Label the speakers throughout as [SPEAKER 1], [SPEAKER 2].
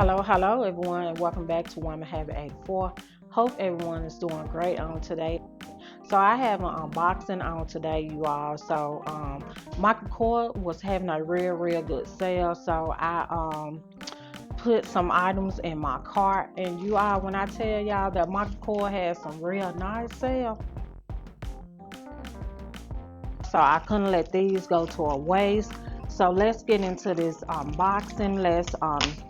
[SPEAKER 1] Hello everyone, and welcome back to Woman Habit 84. Hope everyone is doing great on today. So I have an unboxing on today, you all. Michael Kors was having a real good sale, so I put some items in my cart. And you all, when I tell y'all that Michael Kors has some real nice sale, so I couldn't let these go to a waste. So let's get into this unboxing. Let's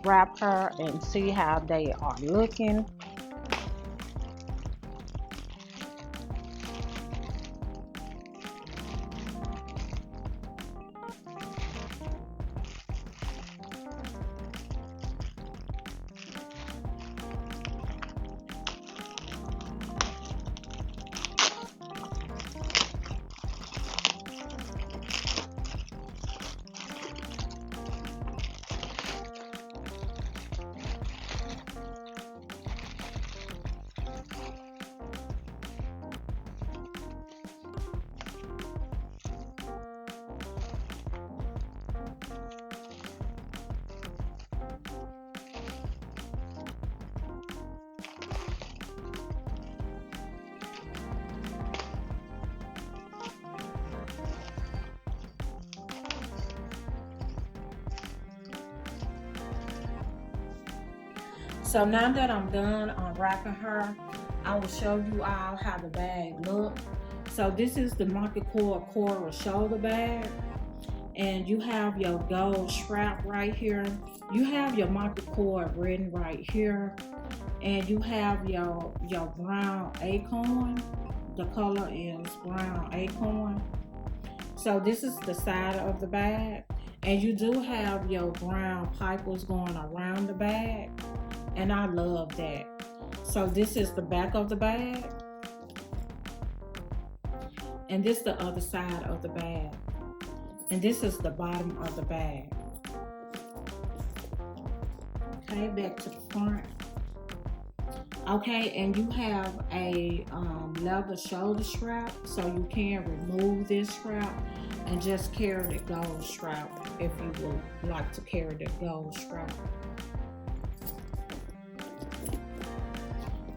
[SPEAKER 1] wrap her and see how they are looking. So now that I'm done unwrapping her, I will show you all how the bag looks. So this is the Michael Kors Cora shoulder bag, and you have your gold strap right here. You have your Michael Kors written right here, and you have your brown acorn. The color is brown acorn. So this is the side of the bag, and you do have your brown pipers going around the bag, and I love that. So this is the back of the bag, and this the other side of the bag, and this is the bottom of the bag. Okay, back to the front. Okay, and you have a leather shoulder strap, so you can remove this strap and just carry the gold strap if you would like to carry the gold strap.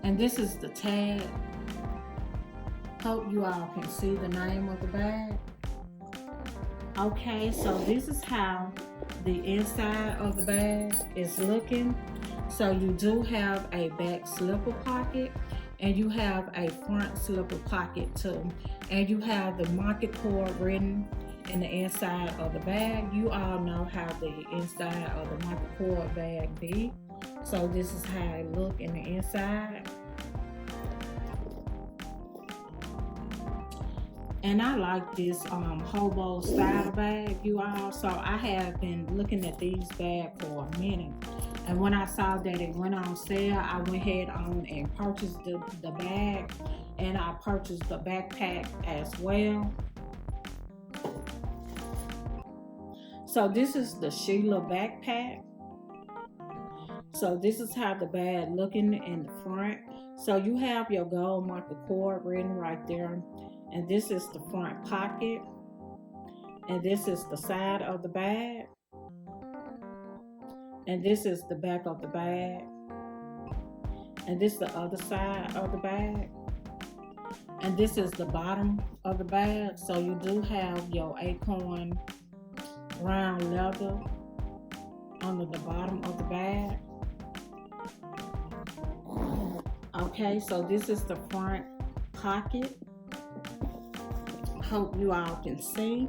[SPEAKER 1] And this is the tag. Hope you all can see the name of the bag. Okay, so this is how the inside of the bag is looking. So you do have a back slipper pocket, and you have a front slipper pocket too. And you have the Michael Kors written in the inside of the bag. You all know how the inside of the Michael Kors bag be. So this is how it look in the inside. And I like this hobo style bag, you all. So I have been looking at these bags for a minute. And when I saw that it went on sale, I went ahead on and purchased the bag. And I purchased the backpack as well. So this is the Sheila backpack. So this is how the bag looking in the front. So you have your gold Michael Kors written right there. And this is the front pocket. And this is the side of the bag. And this is the back of the bag. And this is the other side of the bag. And this is the bottom of the bag. So you do have your acorn brown leather under the bottom of the bag. Okay, so this is the front pocket. Hope you all can see.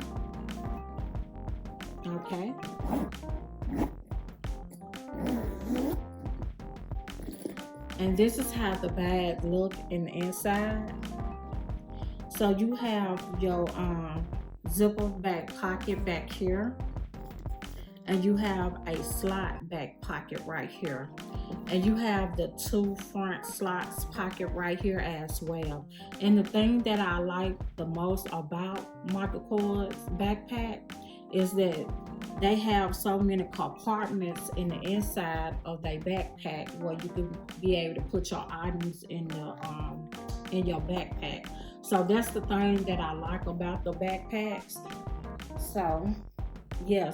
[SPEAKER 1] Okay. And this is how the bag look in the inside. So you have your zipper back pocket back here, and you have a slot back pocket right here, and you have the two front slots pocket right here as well. And the thing that I like the most about Michael Kors backpack is that they have so many compartments in the inside of their backpack where you can be able to put your items in your backpack. So that's the thing that I like about the backpacks. So yeah,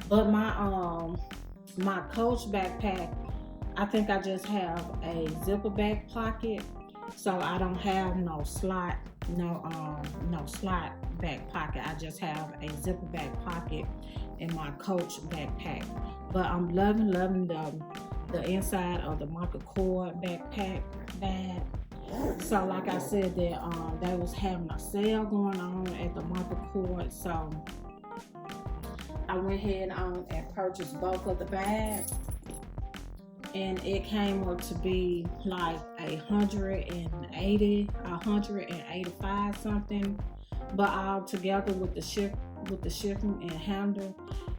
[SPEAKER 1] but my My Coach backpack, I think I just have a zipper back pocket, so I don't have no slot, no slot back pocket. I just have a zipper back pocket in my Coach backpack. But I'm loving the inside of the Michael Kors backpack bag. So like I said, that they was having a sale going on at the Michael Kors, so I went ahead and purchased both of the bags, and it came up to be like 185 something, but all together with the shipping and handle,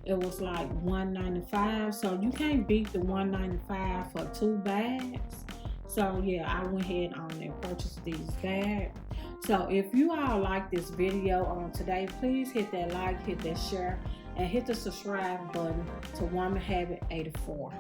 [SPEAKER 1] it was like 195. So you can't beat the 195 for 2 bags. So yeah, I went ahead and purchased these bags. So if you all like this video on today, please hit that like, hit that share, and hit the subscribe button to Woman Habit 84.